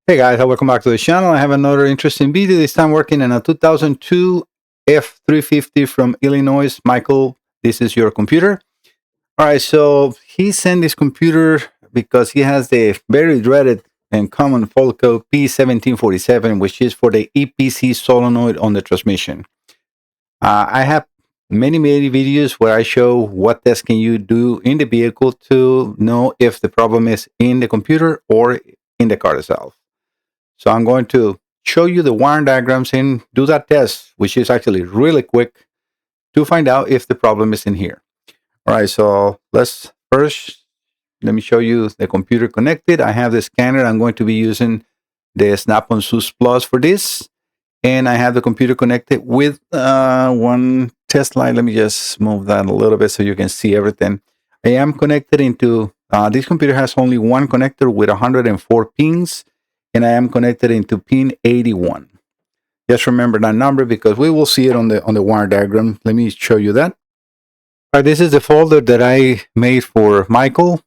Hey guys, welcome back to the channel. I have another interesting video. This time working on a 2002 F-350 from Illinois. Michael, this is your computer. All right, so he sent this computer because he has the very dreaded and common fault code P1747, which is for the EPC solenoid on the transmission. I have many videos where I show what tests can you do in the vehicle to know if the problem is in the computer or in the car itself. So I'm going to show you the wiring diagrams and do that test, which is actually really quick to find out if the problem is in here. All right, so let me show you the computer connected. I have the scanner. I'm going to be using the Snap-on SUS Plus for this. And I have the computer connected with one test light. Let me just move that a little bit so you can see everything. I am connected into, this computer has only one connector with 104 pins. And I am connected into pin 81. Just remember that number because we will see it on the wire diagram. Let me show you that. All right, this is the folder that I made for Michael.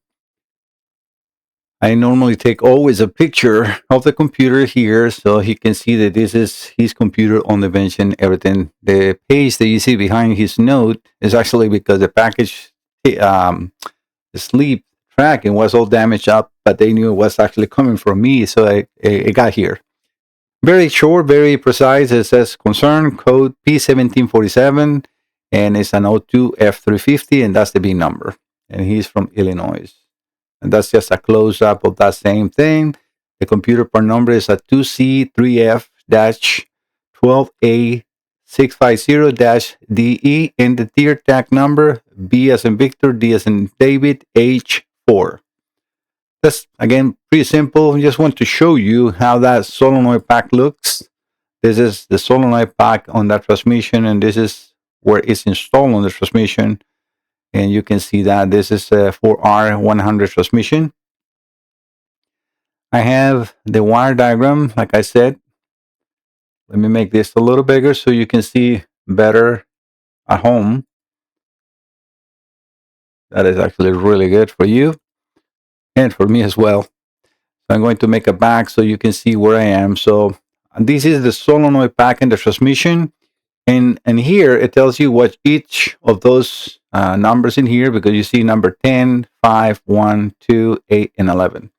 I normally take always a picture of the computer here so he can see that this is his computer on the bench and everything. The page that you see behind his note is actually because the package, the sleep tracking was all damaged up, but they knew it was actually coming from me, so it got here. Very short, very precise. It says concern code P1747, and it's an 02 F-350, and that's the B number. And he's from Illinois. And that's just a close-up of that same thing. The computer part number is a 2C3F-12A650-DE, and the tier tag number B as in Victor, D as in David, H4. That's, again, pretty simple. I just want to show you how that solenoid pack looks. This is the solenoid pack on that transmission, and this is where it's installed on the transmission. And you can see that this is a 4R100 transmission. I have the wire diagram, like I said. Let me make this a little bigger so you can see better at home. That is actually really good for you and for me as well. So I'm going to make a back so you can see where I am. So this is the solenoid pack in the transmission. And here it tells you what each of those numbers in here, because you see number 10, 5, 1, 2, 8, and 11.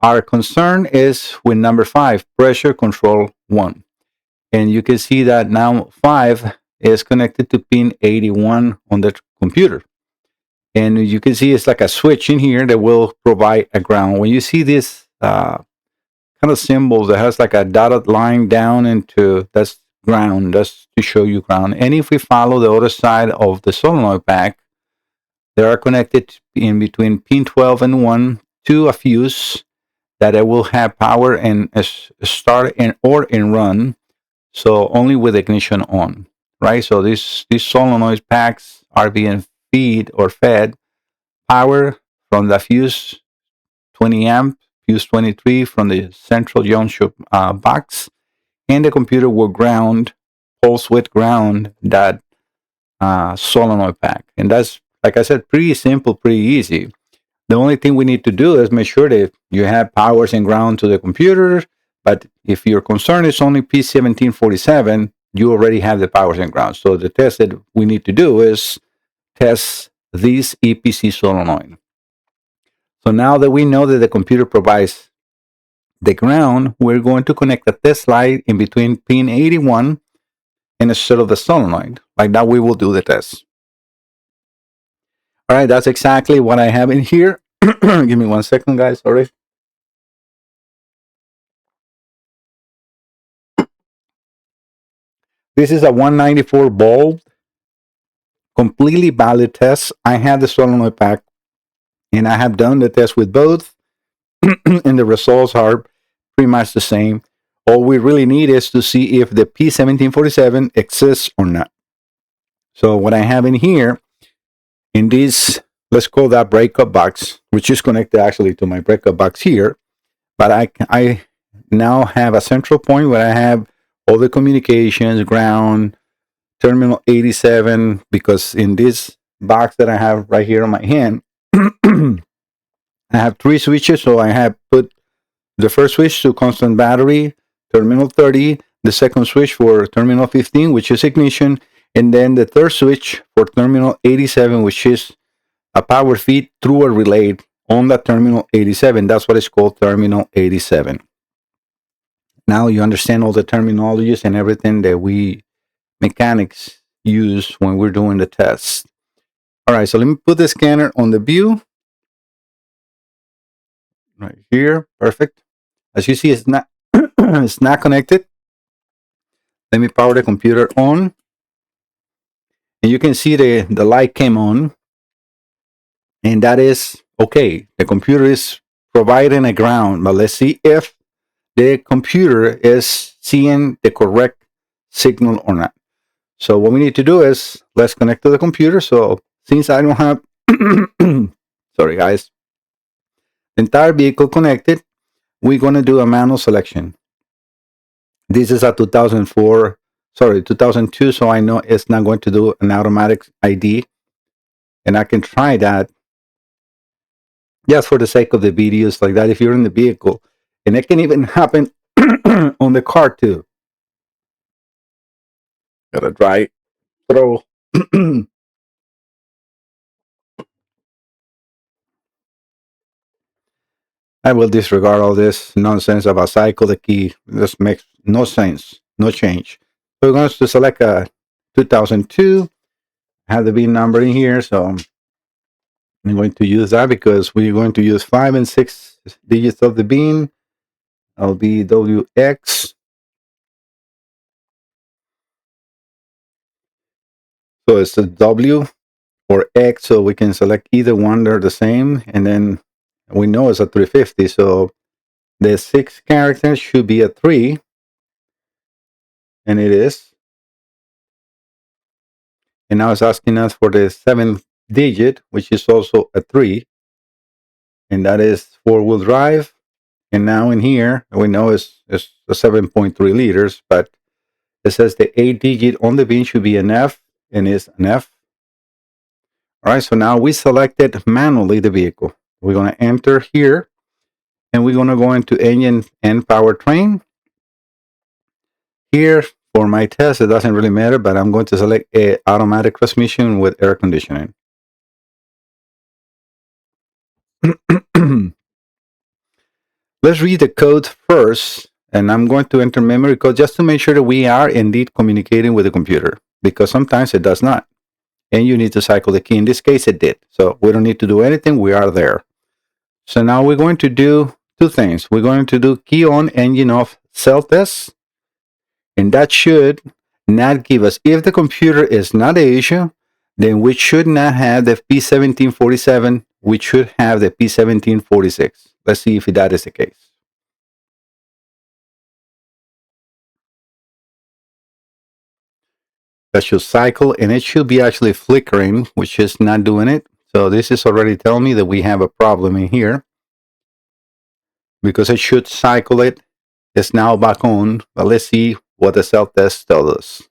Our concern is with number 5, pressure control 1. And you can see that now 5 is connected to pin 81 on the computer. And you can see it's like a switch in here that will provide a ground. When you see this kind of symbol that has like a dotted line down into, that's ground, that's to show you ground. And if we follow the other side of the solenoid pack, they are connected in between pin 12 and 1 to a fuse that it will have power and start and or in run, so only with ignition on, right? So these solenoid packs are being fed power from the fuse 20 amp, fuse 23 from the central junction box, and the computer will ground, pulse width ground that solenoid pack. And that's, like I said, pretty simple, pretty easy. The only thing we need to do is make sure that you have powers and ground to the computer. But if your concern is only P1747, you already have the powers and ground. So the test that we need to do is test this EPC solenoid. So now that we know that the computer provides the ground, we're going to connect a test light in between pin 81 and instead of the solenoid. Like that, we will do the test. All right, that's exactly what I have in here. Give me 1 second, guys. Sorry. This is a 194 volt, completely valid test. I have the solenoid pack, and I have done the test with both, and the results are pretty much the same. All we really need is to see if the P1747 exists or not. So what I have in here, in this, let's call that breakup box, which is connected actually to my breakup box here, but I now have a central point where I have all the communications, ground, terminal 87, because in this box that I have right here on my hand, I have 3 switches, so I have put the first switch to constant battery, terminal 30, the second switch for terminal 15, which is ignition, and then the third switch for terminal 87, which is a power feed through a relay on that terminal 87. That's what is called terminal 87. Now you understand all the terminologies and everything that we mechanics use when we're doing the test. All right, so let me put the scanner on the view. Right here, perfect. As you see, it's not it's not connected. Let me power the computer on. And you can see the light came on. And that is okay. The computer is providing a ground, but let's see if the computer is seeing the correct signal or not. So what we need to do is let's connect to the computer. So since I don't have, sorry guys, the entire vehicle connected, we're going to do a manual selection. This is a 2002, so I know it's not going to do an automatic ID. And I can try that just for the sake of the videos like that if you're in the vehicle. And it can even happen on the car too. Got a dry throw. I will disregard all this nonsense about cycle the key. This makes no sense, no change. So we're going to select a 2002. Have the VIN number in here, so I'm going to use that because we're going to use 5 and 6 digits of the VIN. I'll be WX. So it's a W or X, so we can select either one. They're the same, and then we know it's a 350, so the 6 characters should be a 3, and it is. And now it's asking us for the 7th digit, which is also a 3, and that is 4-wheel drive. And now in here, we know it's a 7.3 liters, but it says the 8 digit on the VIN should be an F, and it's an F. All right, so now we selected manually the vehicle. We're going to enter here, and we're going to go into engine and powertrain. Here, for my test, it doesn't really matter, but I'm going to select a automatic transmission with air conditioning. Let's read the code first, and I'm going to enter memory code just to make sure that we are indeed communicating with the computer, because sometimes it does not. And you need to cycle the key. In this case, it did. So we don't need to do anything. We are there. So now we're going to do two things. We're going to do key on, engine off, self-test. And that should not give us, if the computer is not the issue, then we should not have the P1747. We should have the P1746. Let's see if that is the case. That should cycle, and it should be actually flickering, which is not doing it. So this is already telling me that we have a problem in here, because it should cycle it. It's now back on, but let's see what the self-test tells us.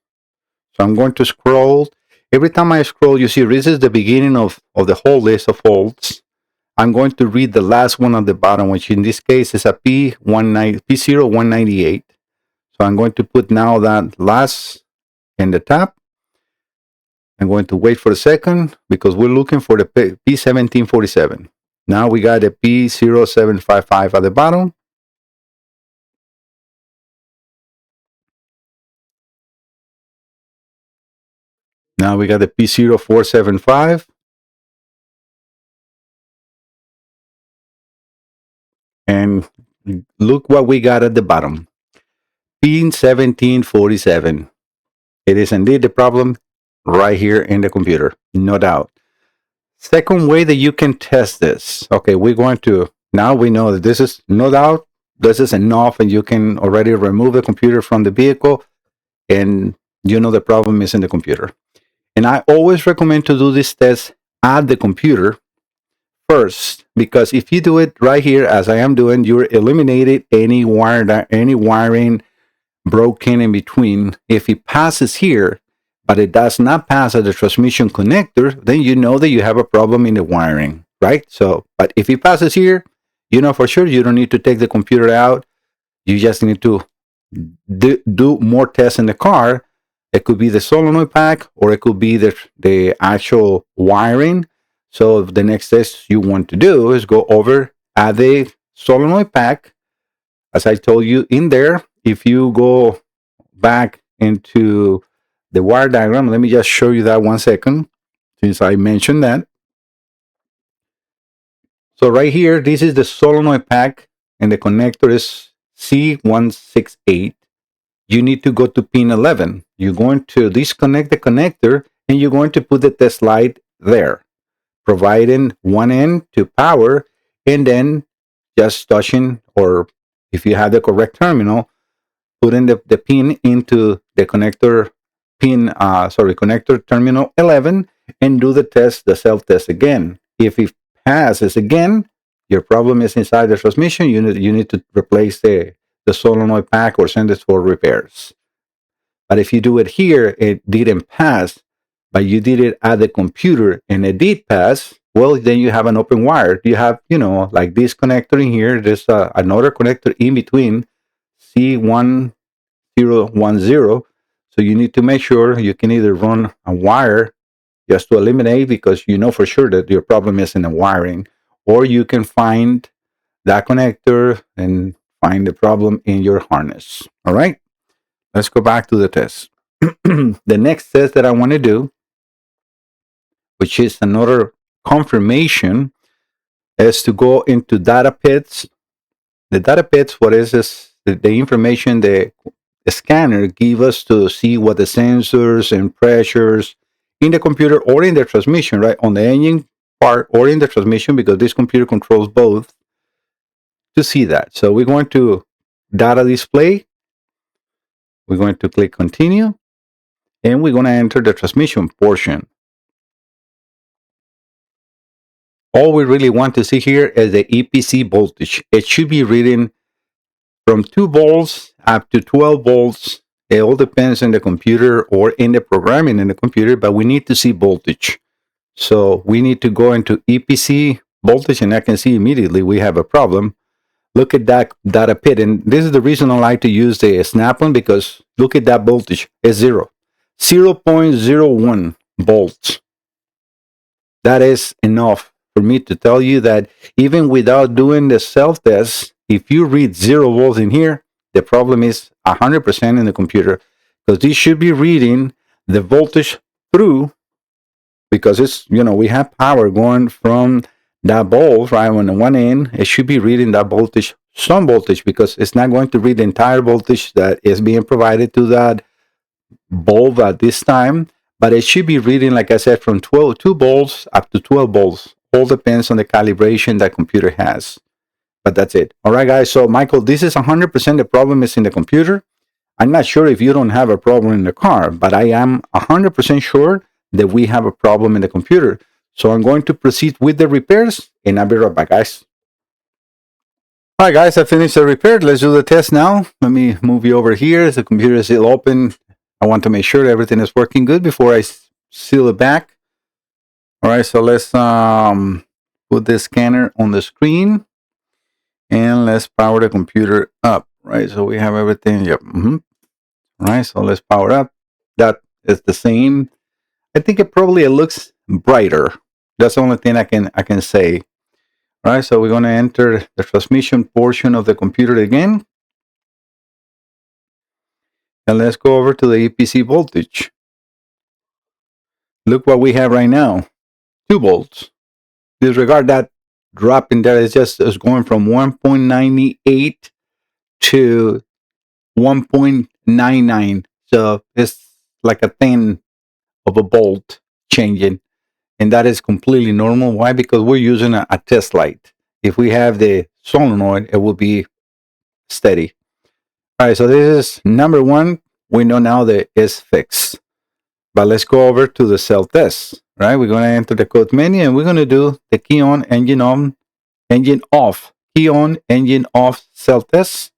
So I'm going to scroll. Every time I scroll, you see this is the beginning of the whole list of faults. I'm going to read the last one at the bottom, which in this case is a P0198. So I'm going to put now that last in the top. I'm going to wait for a second because we're looking for the P1747. Now we got the P0755 at the bottom. Now we got the P0475. And look what we got at the bottom. P1747. It is indeed the problem right here in the computer, no doubt. Second way that you can test this. Okay, we're going to, now we know that this is no doubt, this is enough, and you can already remove the computer from the vehicle, and you know the problem is in the computer. And I always recommend to do this test at the computer first, because if you do it right here, as I am doing, you're eliminating any wiring broken in between. If it passes here, but it does not pass at the transmission connector, then you know that you have a problem in the wiring, right? So, but if it passes here, you know for sure you don't need to take the computer out. You just need to do more tests in the car. It could be the solenoid pack, or it could be the actual wiring. So the next test you want to do is go over at the solenoid pack. As I told you in there, if you go back into the wire diagram, let me just show you that 1 second, since I mentioned that. So right here, this is the solenoid pack, and the connector is C168. You need to go to pin 11. You're going to disconnect the connector, and you're going to put the test light there, providing one end to power, and then just touching, or if you have the correct terminal, putting the pin into the connector connector terminal 11, and do the test, the self test again. If it passes again, your problem is inside the transmission. You need to replace the solenoid pack or send it for repairs. But if you do it here, it didn't pass, but you did it at the computer and it did pass, well, then you have an open wire. You have, like this connector in here, there's another connector in between, C1010. So you need to make sure you can either run a wire just to eliminate, because you know for sure that your problem is in the wiring, or you can find that connector and find the problem in your harness. All right, let's go back to the test. The next test that I want to do, which is another confirmation, is to go into data pits. The data pits, what is this? The information the scanner give us to see what the sensors and pressures in the computer or in the transmission, right? On the engine part or in the transmission, because this computer controls both, to see that. So we're going to data display. We're going to click continue, and we're going to enter the transmission portion. All we really want to see here is the EPC voltage. It should be reading from 2 volts up to 12 volts. It all depends on the computer or in the programming in the computer, but we need to see voltage. So we need to go into EPC voltage, and I can see immediately we have a problem. Look at that data pit, and this is the reason I like to use the snap-on, because look at that voltage. It's 0.01 volts. That is enough for me to tell you that even without doing the self-test, if you read 0 volts in here, the problem is 100% in the computer, because this should be reading the voltage through, because it's, we have power going from that bulb right on the one end. It should be reading that voltage, some voltage, because it's not going to read the entire voltage that is being provided to that bulb at this time, but it should be reading, like I said, from 2 volts up to 12 volts. All depends on the calibration that computer has. But that's it. All right, guys. So, Michael, this is 100% the problem is in the computer. I'm not sure if you don't have a problem in the car, but I am 100% sure that we have a problem in the computer. So I'm going to proceed with the repairs, and I'll be right back, guys. All right, guys, I finished the repair. Let's do the test now. Let me move you over here. The computer is still open. I want to make sure everything is working good before I seal it back. All right, so let's put the scanner on the screen, and let's power the computer up. Right, so we have everything. Yep. All right, so let's power up. That is the same. I think it probably looks brighter. That's the only thing I can say. All right, so we're going to enter the transmission portion of the computer again. And let's go over to the EPC voltage. Look what we have right now. 2 volts. Disregard that drop in there. It's going from 1.98 to 1.99. So it's like a 10 of a volt changing. And that is completely normal. Why? Because we're using a test light. If we have the solenoid, it will be steady. All right, so this is number 1. We know now that it's fixed. But let's go over to the self test. Right? We're going to enter the code menu, and we're going to do the key on, engine off, key on, engine off self test.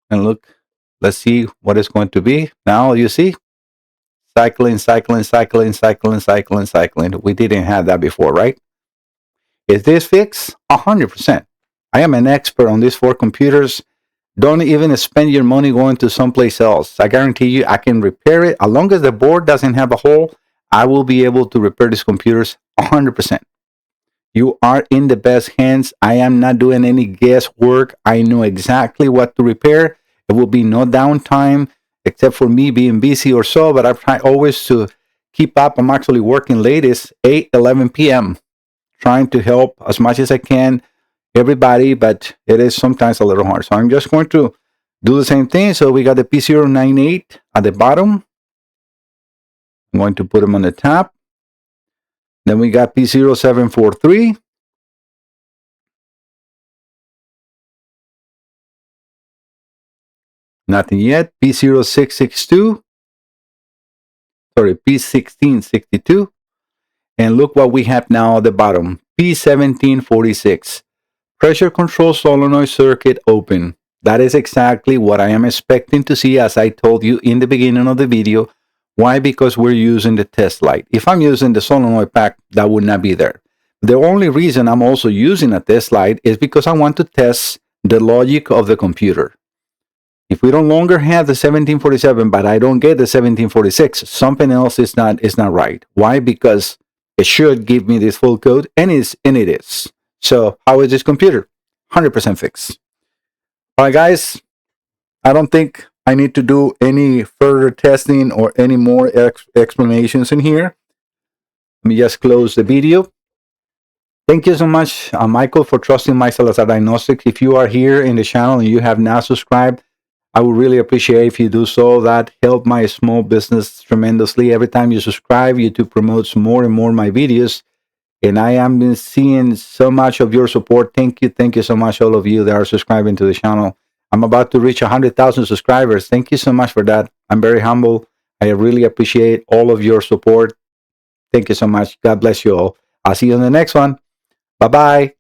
And look, let's see what it's going to be. Now you see, cycling. We didn't have that before, right? Is this fixed? 100%. I am an expert on these 4 computers. Don't even spend your money going to someplace else. I guarantee you I can repair it. As long as the board doesn't have a hole, I will be able to repair these computers 100%. You are in the best hands. I am not doing any guesswork. I know exactly what to repair. It will be no downtime except for me being busy or so, but I try always to keep up. I'm actually working late. It's 8, 11 p.m. trying to help as much as I can everybody, but it is sometimes a little hard. So I'm just going to do the same thing. So we got the P098 at the bottom. I'm going to put them on the top. Then we got P0743. Nothing yet. P0662. Sorry, P1662. And look what we have now at the bottom. P1746. Pressure control solenoid circuit open. That is exactly what I am expecting to see, as I told you in the beginning of the video. Why? Because we're using the test light. If I'm using the solenoid pack, that would not be there. The only reason I'm also using a test light is because I want to test the logic of the computer. If we no longer have the 1747, but I don't get the 1746, something else is not right. Why? Because it should give me this full code, and it is. So how is this computer? 100% fixed. All right, guys. I don't think I need to do any further testing or any more explanations in here. Let me just close the video. Thank you so much, Michael, for trusting myself as a Diagnostics. If you are here in the channel and you have not subscribed, I would really appreciate if you do so. That helps my small business tremendously. Every time you subscribe, YouTube promotes more and more my videos. And I am seeing so much of your support. Thank you. Thank you so much, all of you that are subscribing to the channel. I'm about to reach 100,000 subscribers. Thank you so much for that. I'm very humble. I really appreciate all of your support. Thank you so much. God bless you all. I'll see you on the next one. Bye-bye.